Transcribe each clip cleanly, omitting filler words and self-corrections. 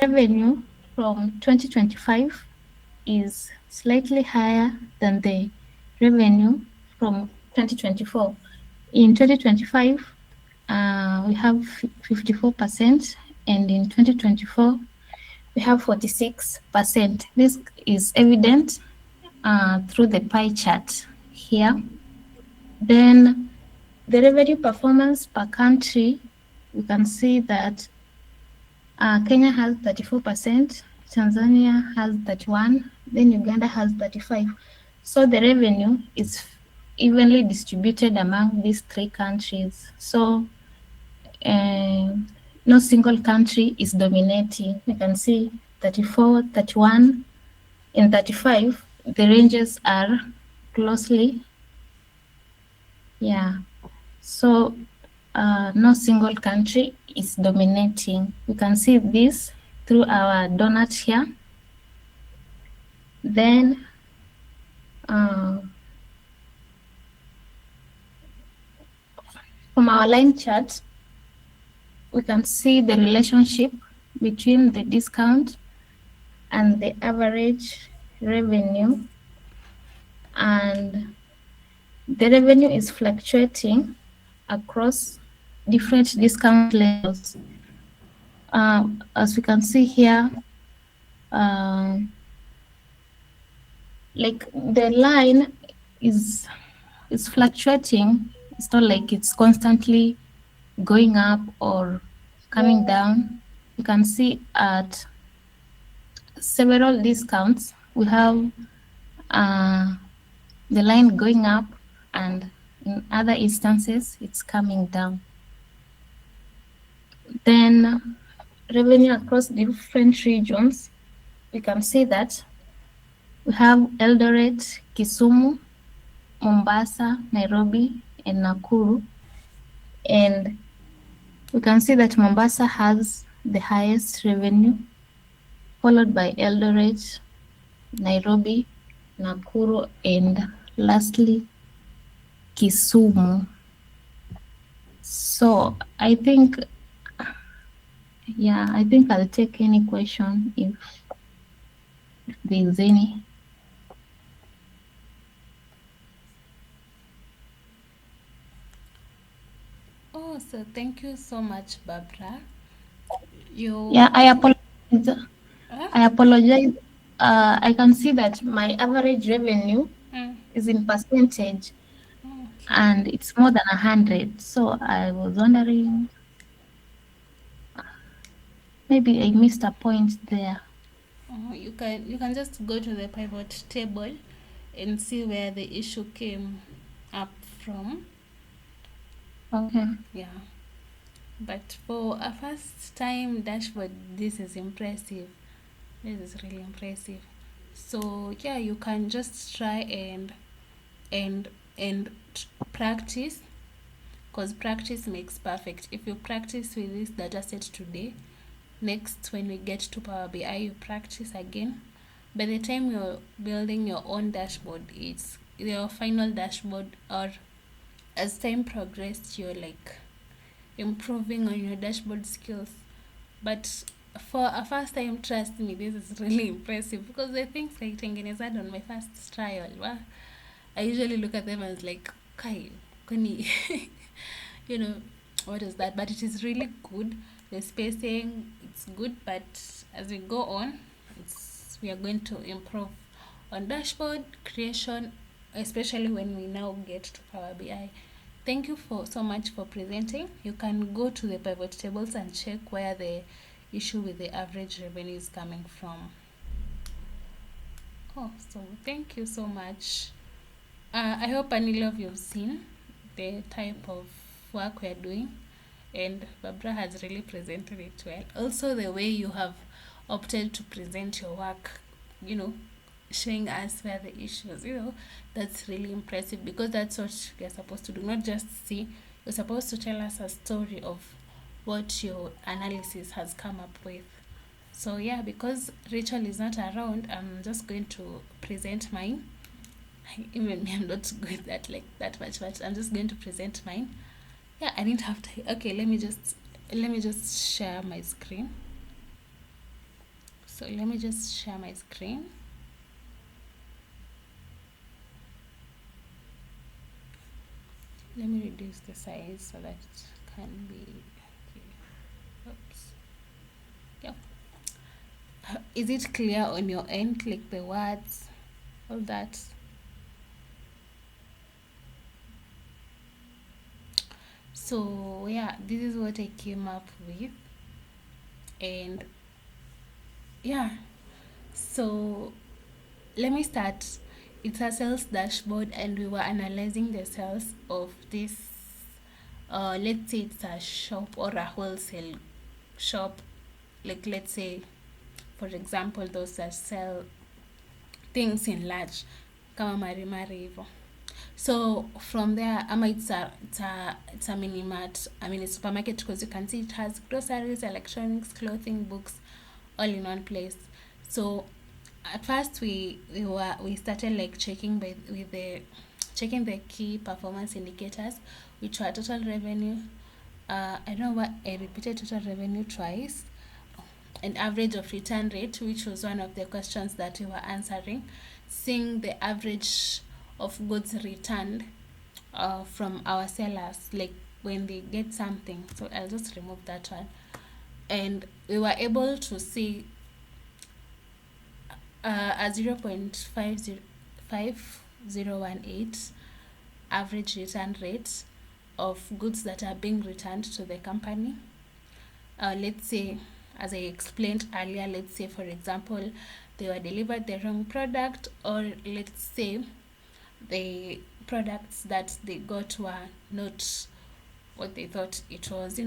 revenue from 2025 is slightly higher than the revenue from 2024. In 2025, we have 54%, and in 2024, we have 46%. This is evident through the pie chart here. Then the revenue performance per country, we can see that Kenya has 34%, Tanzania has 31, then Uganda has 35. So the revenue is evenly distributed among these three countries. So no single country is dominating. You can see 34, 31, and 35. The ranges are closely, yeah. So no single country is dominating. You can see this through our donut here. Then from our line chart, we can see the relationship between the discount and the average revenue, and the revenue is fluctuating across different discount levels. As we can see here, like the line is fluctuating. It's not like it's constantly going up or coming down. You can see at several discounts we have the line going up, and in other instances it's coming down. Then revenue across different regions, we can see that we have Eldoret, Kisumu, Mombasa, Nairobi, and Nakuru. And we can see that Mombasa has the highest revenue, followed by Eldoret, Nairobi, Nakuru, and lastly, Kisumu. So I think, yeah, I think I'll take any question if there's any. Oh, so thank you so much, Barbara. Yeah, I apologize. I apologize. I can see that my average revenue is in percentage, and it's more than 100. So I was wondering, maybe I missed a point there. You can just go to the pivot table and see where the issue came up from. Okay. Yeah. But for a first time dashboard, this is impressive. This is really impressive. So yeah, you can just try and practice, because practice makes perfect. If you practice with this data set today, next when we get to Power BI, you practice again. By the time you're building your own dashboard, it's your final dashboard, or as time progressed, you're like improving on your dashboard skills. But for a first time, trust me, this is really impressive, because the things I tengenezed on my first trial, I usually look at them as like, kai, kuni, you know, what is that? But it is really good. The spacing, it's good, but as we go on, we are going to improve on dashboard creation, especially when we now get to Power BI. Thank you so much for presenting. You can go to the pivot tables and check where the issue with the average revenue is coming from. Oh, so thank you so much. I hope any of you have seen the type of work we're doing, and Barbara has really presented it well. Also, the way you have opted to present your work, showing us where the issues, that's really impressive, because that's what you're supposed to do, not just see. You're supposed to tell us a story of what your analysis has come up with. So yeah, because Rachel is not around, I'm just going to present mine. Even me, I'm not good at like that much, but I'm just going to present mine. Yeah, I didn't have to. Okay, let me just share my screen. So let me just share my screen. Let me reduce the size so that it can be okay. Oops. Yep. Is it clear on your end, like the words, all that? So yeah, this is what I came up with. And yeah, so let me start. It's a sales dashboard, and we were analyzing the sales of this, let's say it's a shop or a wholesale shop, like let's say, for example, those that sell things in large, kama marimari hivyo. So from there, ama it's a mini mart, I mean a supermarket, because you can see it has groceries, electronics, clothing, books, all in one place. So at first we started like checking checking the key performance indicators, which were total revenue. I don't know why I repeated total revenue twice, and average of return rate, which was one of the questions that we were answering, seeing the average of goods returned from our sellers, like when they get something. So I'll just remove that one. And we were able to see a 0.5018 average return rate of goods that are being returned to the company. Let's say, as I explained earlier, let's say, for example, they were delivered the wrong product, or let's say the products that they got were not what they thought it was,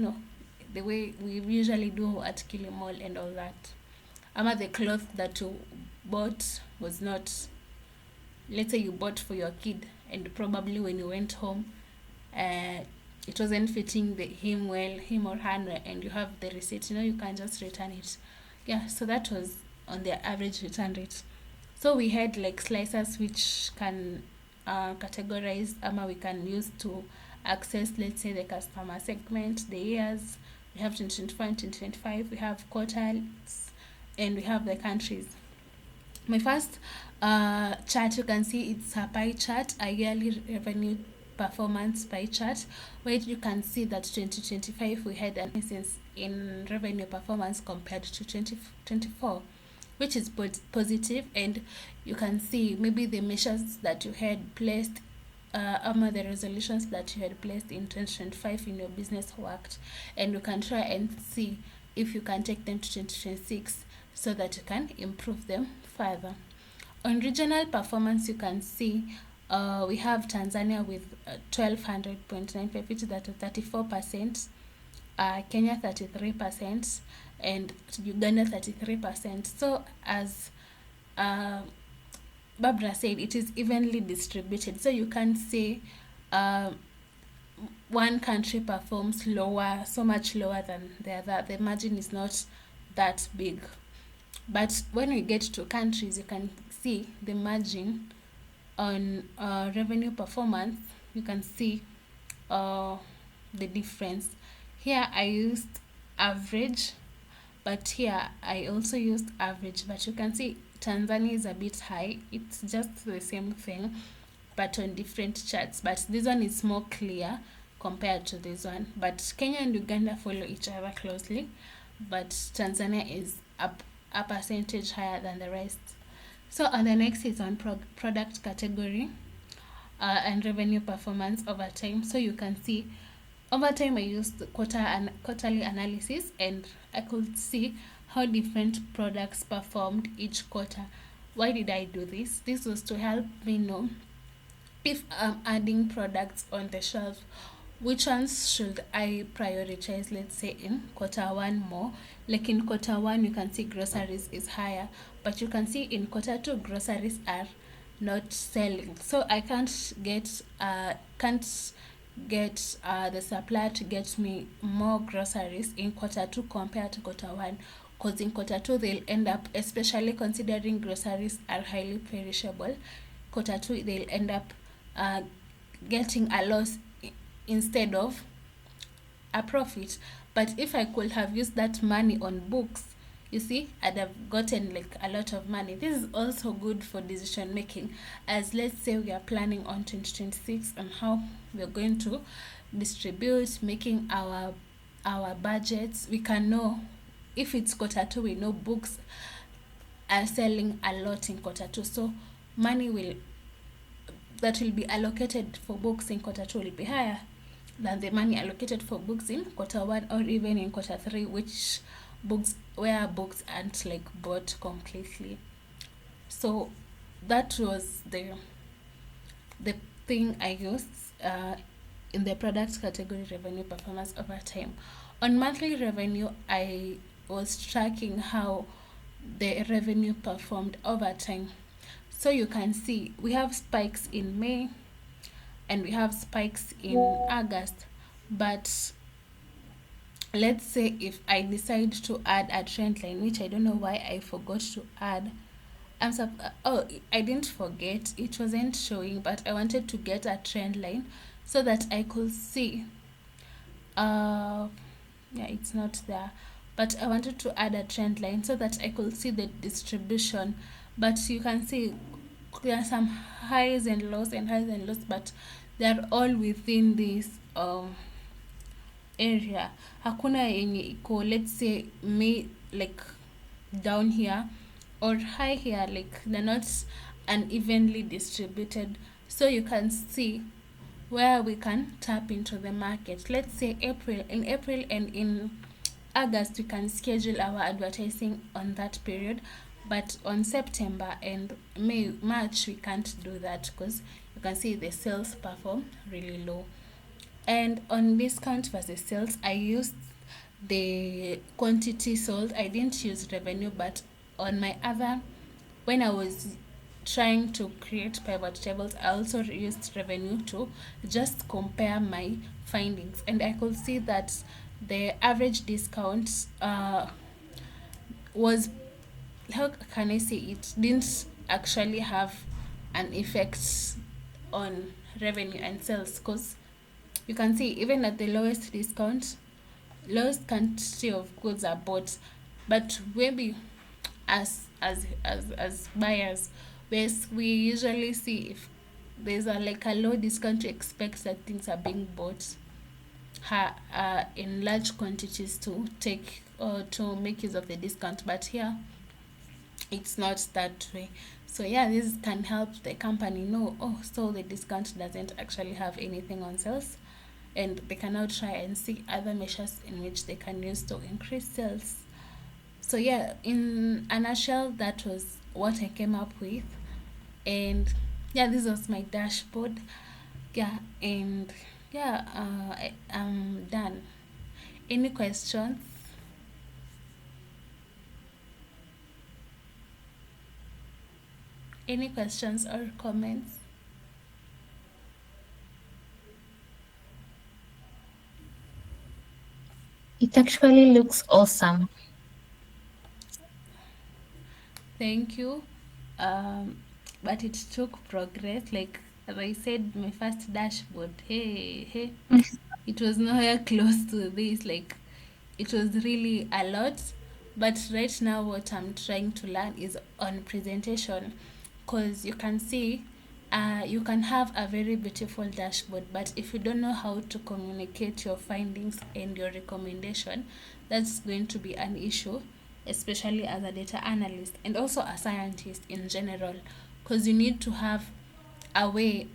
the way we usually do at Kilimall and all that. Ama the cloth that you bought was not, let's say you bought for your kid, and probably when you went home, it wasn't fitting him or her, and you have the receipt, you can just return it. Yeah, so that was on the average return rate. So we had like slicers which can categorize, we can use to access, let's say, the customer segment, the years. We have 2024 and 2025, we have quarters, and we have the countries. My first chart, you can see it's a pie chart, a yearly revenue performance pie chart, where you can see that 2025 we had an increase in revenue performance compared to 2024, which is positive. And you can see maybe the measures that you had placed, the resolutions that you had placed in 2025 in your business worked, and you can try and see if you can take them to 2026 so that you can improve them further. On regional performance, you can see we have Tanzania with 1200.95, which is at 34%, Kenya 33%, and Uganda 33%. So as Barbara said, it is evenly distributed. So you can't say one country performs lower, so much lower than the other. The margin is not that big. But when we get to countries, you can see the margin on revenue performance. You can see the difference. Here I used average, but here I also used average. But you can see Tanzania is a bit high. It's just the same thing, but on different charts. But this one is more clear compared to this one. But Kenya and Uganda follow each other closely, but Tanzania is up a percentage higher than the rest. So on the next is on product category and revenue performance over time. So you can see over time I used quarterly analysis, and I could see how different products performed each quarter. Why did I do this? This was to help me know if I'm adding products on the shelf, which ones should I prioritize, let's say in quarter one more. Like in quarter one, you can see groceries is higher, but you can see in quarter two, groceries are not selling. So I can't get the supplier to get me more groceries in quarter two compared to quarter one, because in quarter two they'll end up, especially considering groceries are highly perishable, quarter two they'll end up getting a loss instead of a profit. But if I could have used that money on books, you see, I'd have gotten like a lot of money. This is also good for decision making, as let's say we are planning on 2026 and how we're going to distribute, making our budgets. We can know if it's quarter two, we know books are selling a lot in quarter two, so money will that will be allocated for books in quarter two will be higher than the money allocated for books in quarter one or even in quarter three, which books where books aren't like bought completely. So that was the thing I used in the product category revenue performance over time. On monthly revenue, I was tracking how the revenue performed over time. So you can see we have spikes in May and we have spikes in August. But let's say if I decide to add a trend line, which I don't know why I forgot to add. I didn't forget. It wasn't showing, but I wanted to get a trend line so that I could see. Yeah, it's not there. But I wanted to add a trend line so that I could see the distribution. But you can see there are some highs and lows and highs and lows, but they're all within this area. Hakuna yenye iko, let's say, me like down here or high here, like they're not unevenly distributed. So you can see where we can tap into the market. Let's say in April and in August, we can schedule our advertising on that period. But on September and March, we can't do that because you can see the sales perform really low. And on discount versus sales, I used the quantity sold. I didn't use revenue, but on my other, when I was trying to create pivot tables, I also used revenue to just compare my findings. And I could see that the average discount was, how can I say, it didn't actually have an effect on revenue and sales, because you can see even at the lowest discount, lowest quantity of goods are bought. But maybe as buyers, we usually see if there's a low discount, to expect that things are being bought in large quantities to take or to make use of the discount. But here it's not that way. So yeah, this can help the company know, oh, so the discount doesn't actually have anything on sales, and they can now try and see other measures in which they can use to increase sales. So yeah, in a nutshell, that was what I came up with. And yeah, this was my dashboard. Yeah, and yeah, I'm done. Any questions? Any questions or comments? It actually looks awesome. Thank you. But it took progress. Like as I said, my first dashboard, hey, it was nowhere close to this. Like it was really a lot. But right now, what I'm trying to learn is on presentation, because you can see, you can have a very beautiful dashboard, but if you don't know how to communicate your findings and your recommendation, that's going to be an issue, especially as a data analyst and also a scientist in general, because you need to have a way.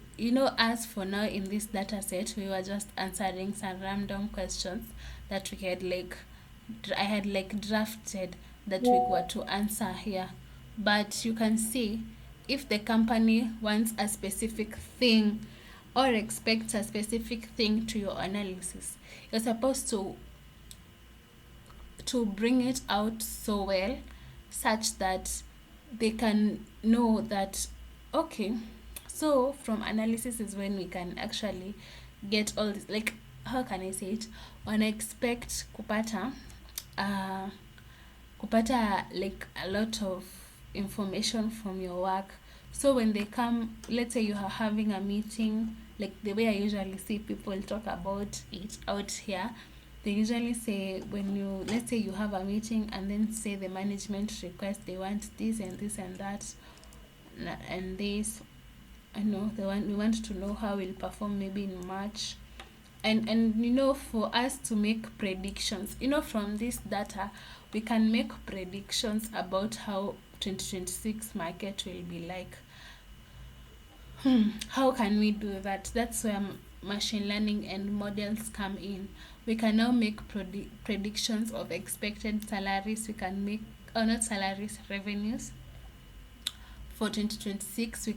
As for now in this data set, we were just answering some random questions that we had I had drafted that we were to answer here. But you can see, if the company wants a specific thing or expects a specific thing to your analysis, you're supposed to bring it out so well, such that they can know that, okay, so from analysis is when we can actually get all this. Like, how can I say it? When I expect uh, kupata like a lot of information from your work. So when they come, let's say you are having a meeting, like the way I usually see people talk about it out here, they usually say, when you, let's say you have a meeting and then say the management request they want this and this and that, and this, I know we want to know how we'll perform maybe in March. And for us to make predictions, from this data we can make predictions about how 2026 market will be like. How can we do that? That's where machine learning and models come in. We can now make predictions of expected salaries. We can make, or not salaries, revenues for 2026.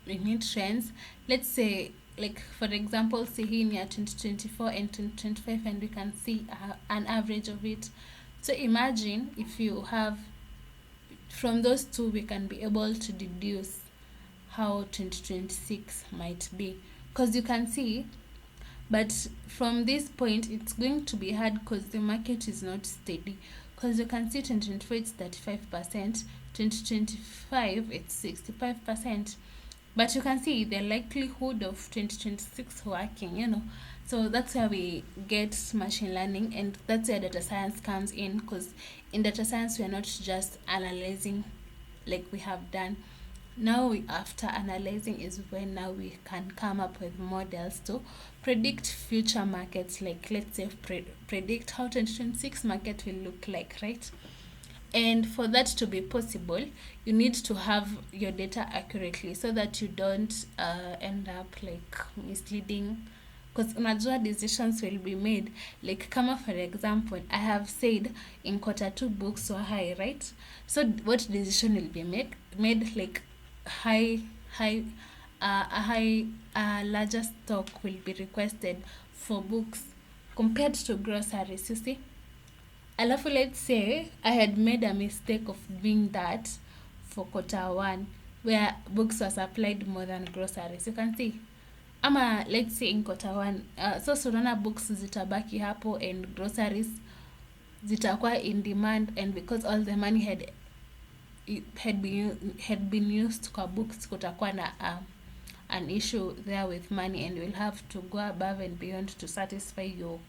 We need trends. Let's say, like for example, say here near 2024 and 2025, and we can see an average of it. So imagine if you have, from those two we can be able to deduce how 2026 might be, because you can see. But from this point it's going to be hard because the market is not steady, because you can see 2024 it's 35%, 2025 it's 65%, but you can see the likelihood of 2026 working. So that's where we get machine learning, and that's where data science comes in, because in data science we are not just analyzing like we have done. Now after analyzing is when now we can come up with models to predict future markets, like let's say predict how 2026 market will look like, right? And for that to be possible, you need to have your data accurately so that you don't end up like misleading, because unajua decisions will be made. Like kama for example I have said in Q2 books were high, right? So what decision will be made like high a larger stock will be requested for books compared to groceries, you see. Alafu let's say I had made a mistake of doing that for Q1, where books were supplied more than groceries, you can see. Ama let's say in Q1 so unaona books zitabaki hapo and groceries zitakuwa in demand, and because all the money had been used kwa books, kutakuwa na an issue there with money, and you'll have to go above and beyond to satisfy your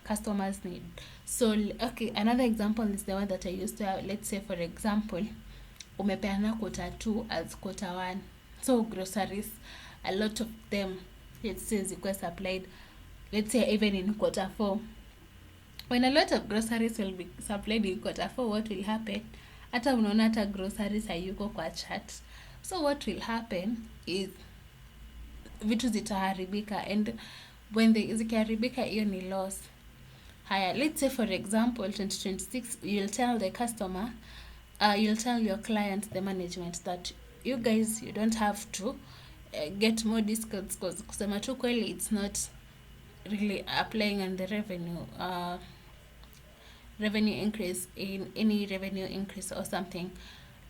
customers need. So okay, another example is the one that I used to have. Let's say for example umepeana Q2 as Q1, so groceries, a lot of them, let's say zikuwa supplied, let's say even in Q4. When a lot of groceries will be supplied in Q4, what will happen? Hata unaona hata groceries hayuko kwa chat. So what will happen is vitu zitaharibika, and when zikiharibika hiyo ni loss. Haya, let's say for example 2026 you'll tell the customer, you'll tell your client, the management, that you guys, you don't have to get more discounts, because kusema tu kweli it's not really applying on the revenue increase, in any revenue increase or something.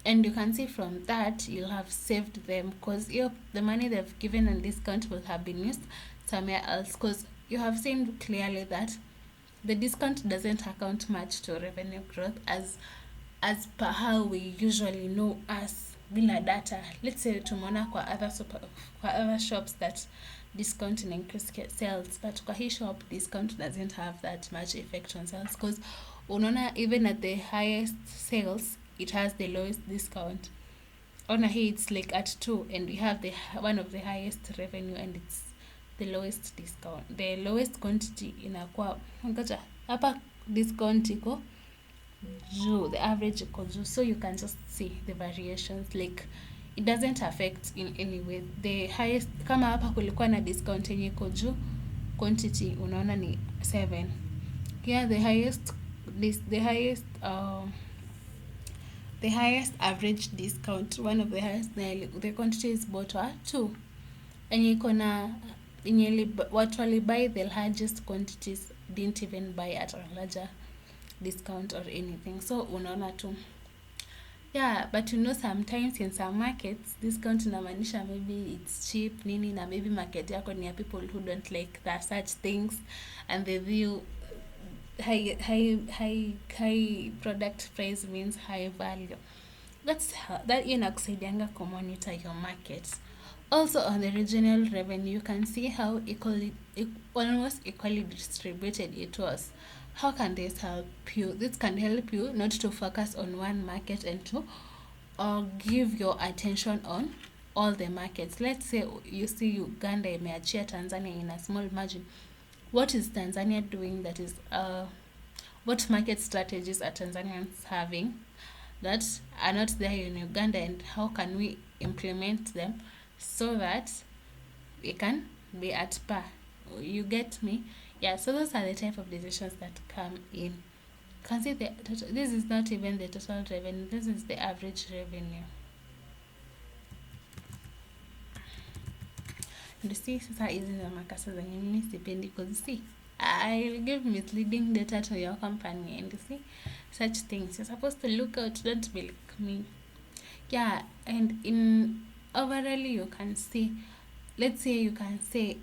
And you can see from that you'll have saved them, because the money they've given on discount will have been used somewhere else, because you have seen clearly that the discount doesn't account much to revenue growth as per how we usually know as bila data. Let's say tumeona kwa other shops that discount and increase sales, but kwa hii shop discount doesn't have that much effect on sales, because unaona even at the highest sales it has the lowest discount. Ona hii it's like at 2 and we have one of the highest revenue and it's the lowest discount, the lowest quantity inakuwa ngoja hapa discount iko juu, the average iko juu, so you can just see the variations, like it doesn't affect in any way. The highest, kama hapa kulikuwa na discount yenye iko juu, quantity unaona ni 7. Here the highest average discount, one of the highest, the quantity is bought 2, enye iko na watu walibuy the largest quantities didn't even buy at a larger discount or anything. So unaona tu, yeah, but sometimes in some markets discount inamaanisha maybe it's cheap nini, na maybe market yako ni ya people who don't like that such things, and they view high product price means high value. That inakusaidianga kumonitor your market. Also on the regional revenue, you can see how almost equally distributed it was. How can this help you? This can help you not to focus on one market and to or give your attention on all the markets. Let's say you see Uganda imeachia Tanzania in a small margin. What is Tanzania doing that is what market strategies are Tanzanians having that are not there in Uganda, and how can we implement them so that we can be at par? You get me? Yeah, so those are the type of decisions that come in. Can see this is not even the total revenue, this is the average revenue. And see, sasa hizi na makasa zenye mimi sipendi, because see, I give misleading data to your company, and you see such things you're supposed to look out, don't be like me. Yeah, and in overall you can see, let's say you can say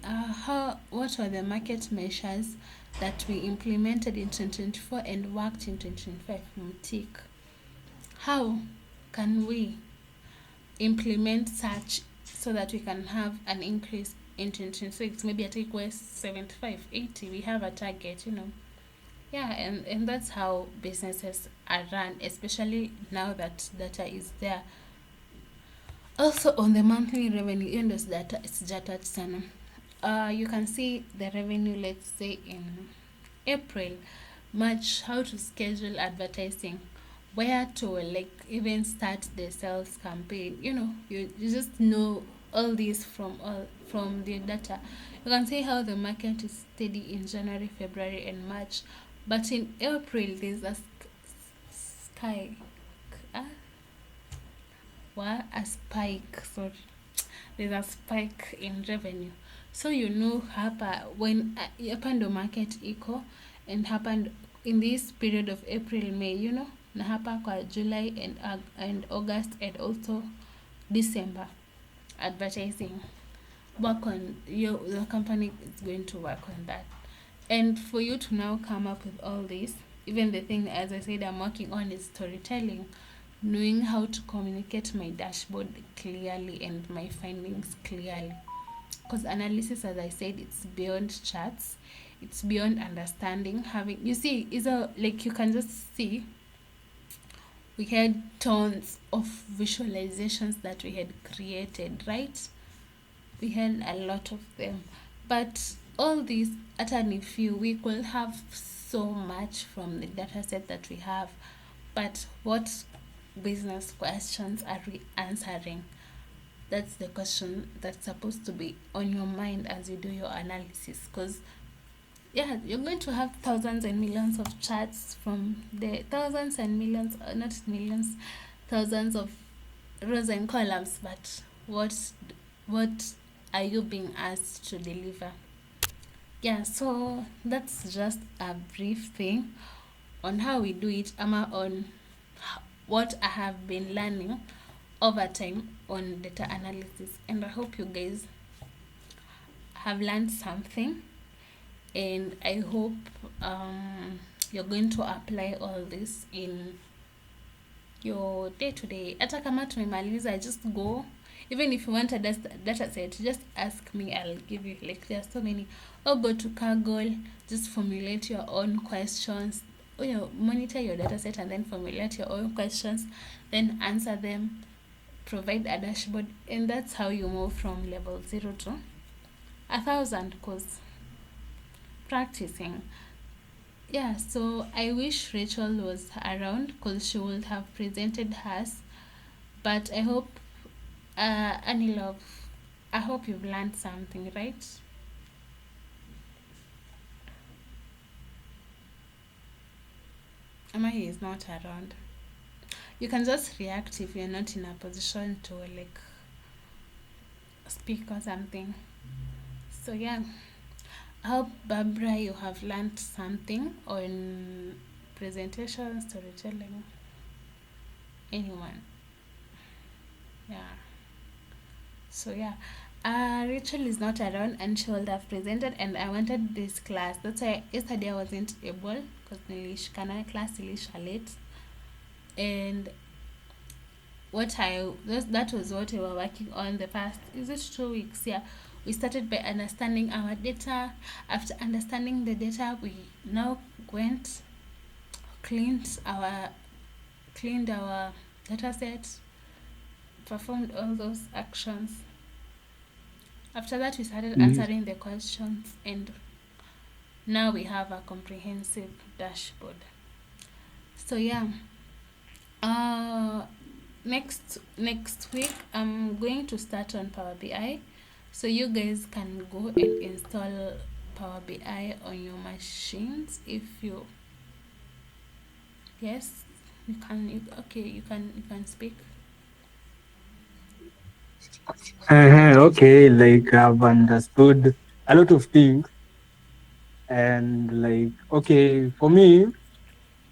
what are the market measures that we implemented in 2024 and worked in 2025. Tick. How can we implement such so that we can have an increase in 2026? Maybe I take West 75, 80. We have a target, Yeah, and that's how businesses are run, especially now that data is there. Also on the monthly revenue, hiyo ndio sijatouch sana. You can see the revenue, let's say in April, March, how to schedule advertising, where to like even start the sales campaign. You just know all this from the data. You can see how the market is steady in January, February, and March, but in April there's a sky. A spike, sorry, there's a spike in revenue. So hapa when hapa ndo market iko, and hapa in this period of April, May, na hapa kwa July and August and also December, advertising, work on your company is going to work on that. And for you to now come up with all this, even the thing, as I said, I'm working on is storytelling, knowing how to communicate my dashboard clearly and my findings clearly. Because analysis, as I said, it's beyond charts, it's beyond understanding. You see, like you can just see, we had tons of visualizations that we had created, right? We had a lot of them, but all these, hata ni few, we could have so much from the data set that we have, but what business questions are we answering? That's the question that's supposed to be on your mind as you do your analysis, because you're going to have thousands and millions of charts from the thousands and millions, not millions, thousands of rows and columns, but what are you being asked to deliver? So that's just a brief thing on how we do it, on what I have been learning over time on data analysis, and I hope you guys have learned something, and I hope you're going to apply all this in your day-to-day. Hata kama tumemaliza, just go. Even if you want a data set, just ask me, I'll give you, like, there are so many. Or go to Kaggle, just formulate your own questions, monitor your data set and then formulate your own questions, then answer them, provide a dashboard, and that's how you move from level 0 to 1,000, because practicing. So I wish Rachel was around, because she would have presented hers, but I hope Anilove, I hope you've learned something, right? Ama he is not around. You can just react if you're not in a position to like speak or something. So I hope, Barbara, you have learned something on presentation, storytelling. Anyone? So Rachel is not around, and she would have presented, and I wanted this class. That's why yesterday I wasn't able, because nilishikana class ilisha late, and that was what we were working on the past, is it 2 weeks? Yeah, we started by understanding our data. After understanding the data, we now went cleaned our data set, performed all those actions. After that, we started Yes. answering the questions, and now we have a comprehensive dashboard. So yeah, uh, next week I'm going to start on Power BI, so you guys can go and install Power BI on your machines. If you yes, you can speak. Okay, like I've understood a lot of things, and like okay, for me,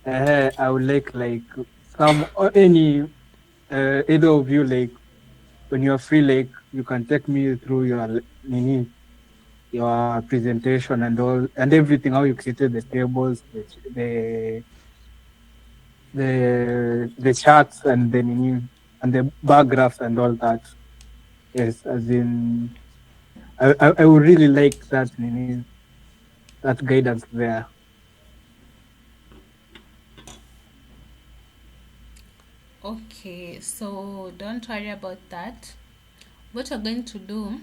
I would like some or any either of you like when you're free, like you can take me through your nini, your presentation and all and everything, how you created the tables, the charts and the nini, and the bar graphs and all that. Yes, as in I would really like that nini, that guidance there. Okay, so don't worry about that. What we're going to do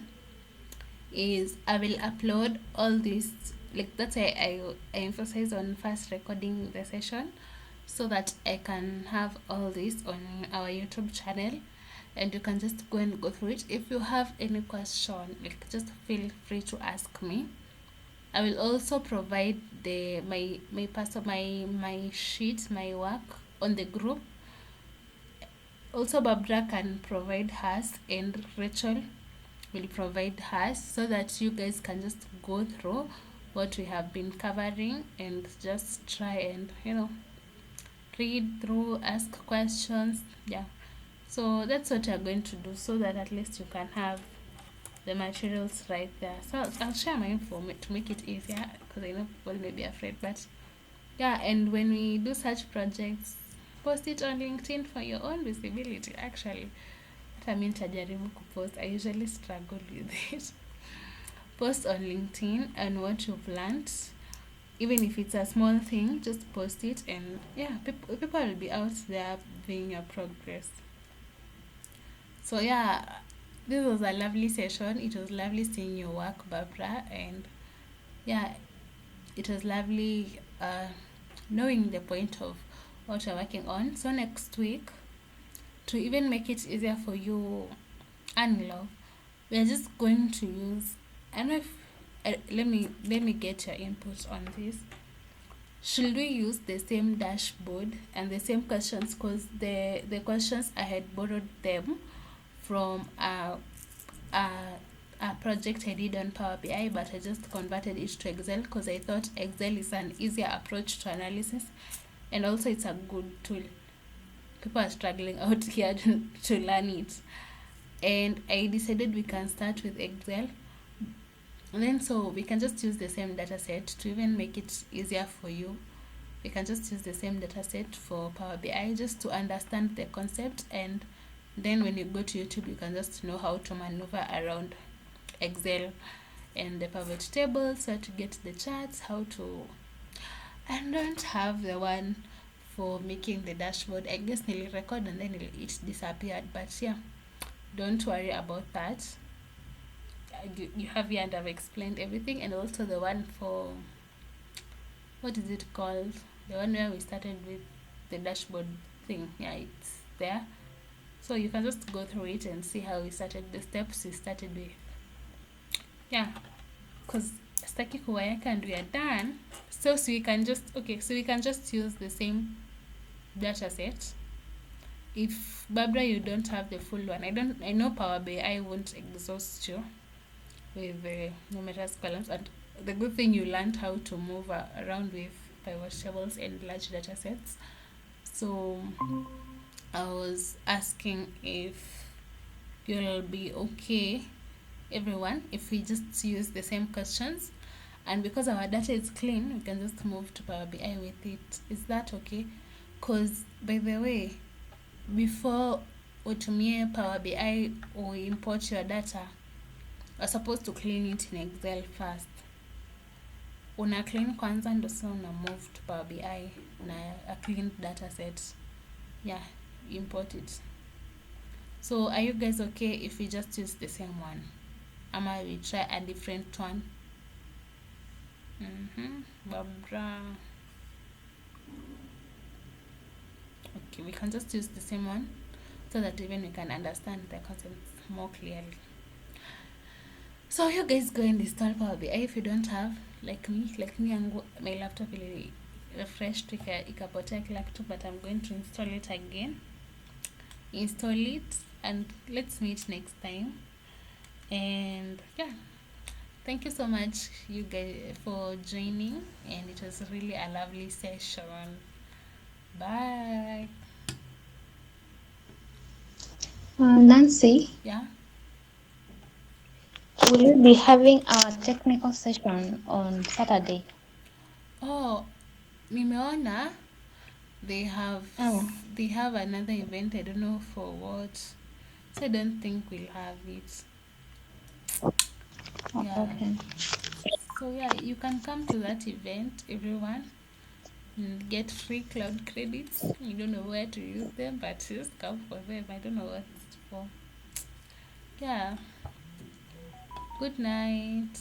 is I will upload all these, like that's why I emphasize on first recording the session, so that I can have all this on our YouTube channel, and you can just go and go through it. If you have any question, like just feel free to ask me. I will also provide the my sheet, my work on the group. Also, Barbara can provide hers, and Rachel will provide hers, so that you guys can just go through what we have been covering and just try and read through, ask questions. Yeah, so that's what you're going to do, so that at least you can have the materials right there. So I'll share my info to make it easier, because I know people may be afraid, but yeah. And when we do such projects, post it on LinkedIn for your own visibility. Actually, hata mi nitajaribu kupost. I usually struggle with it. Post on LinkedIn and what you've learned. Even if it's a small thing, just post it, and yeah, people will be out there viewing your progress. So yeah, this was a lovely session. It was lovely seeing your work, Barbara, and yeah, it was lovely knowing the point of what you're working on. So next week, to even make it easier for you, Anilo, we are just going to use. I don't know if let me get your input on this. Should we use the same dashboard and the same questions? Because the questions, I had borrowed them from a a project I did on Power BI, but I just converted it to Excel, because I thought Excel is an easier approach to analysis, and also it's a good tool. People are struggling out here to learn it, and I decided we can start with Excel. And then so we can just use the same data set to even make it easier for you. We can just use the same data set for Power BI, just to understand the concept, and then when you go to YouTube, you can just know how to maneuver around Excel and the pivot tables, how to get the charts, how to. I don't have the one for making the dashboard. I guess nearly record and then it disappeared. But yeah, don't worry about that. You have here, and I've explained everything, and also the one for, what is it called? The one where we started with the dashboard thing. Yeah, it's there. So you can just go through it and see how we started, the steps we started with. Yeah, because staki kuwayaka and we are done. So we can just use the same data set. If Barbara, you don't have the full one, I know Power BI won't exhaust you with the numerous columns, and the good thing, you learned how to move around with pivot tables and large data sets. So I was asking if you'll be okay, everyone, if we just use the same questions, and because our data is clean, we can just move to Power BI with it. Is that okay? Because, by the way, before utumie Power BI or import your data, you're supposed to clean it in Excel first. Una clean kwanza ndo sasa una move to Power BI na a clean data set. Yeah, import it. So are you guys okay if we just use the same one? Ama we try a different one? Barbara. Okay, we can just use the same one so that even we can understand the concepts more clearly. So you guys go and install Power BI if you don't have, like me yangu my laptop ili refreshed ikapotea kila kitu, but I'm going to install it again. Install it and let's meet next time. And yeah, thank you so much you guys for joining, and it was really a lovely session. Bye. Nancy, Yeah. will you be having a technical session on Saturday? Oh, nimeona they have another event. I don't know for what, so I don't think we'll have it. Yeah. Okay. So yeah, you can come to that event, everyone, and get free cloud credits. You don't know where to use them, but just come for them. I don't know what it's for. Yeah. Good night.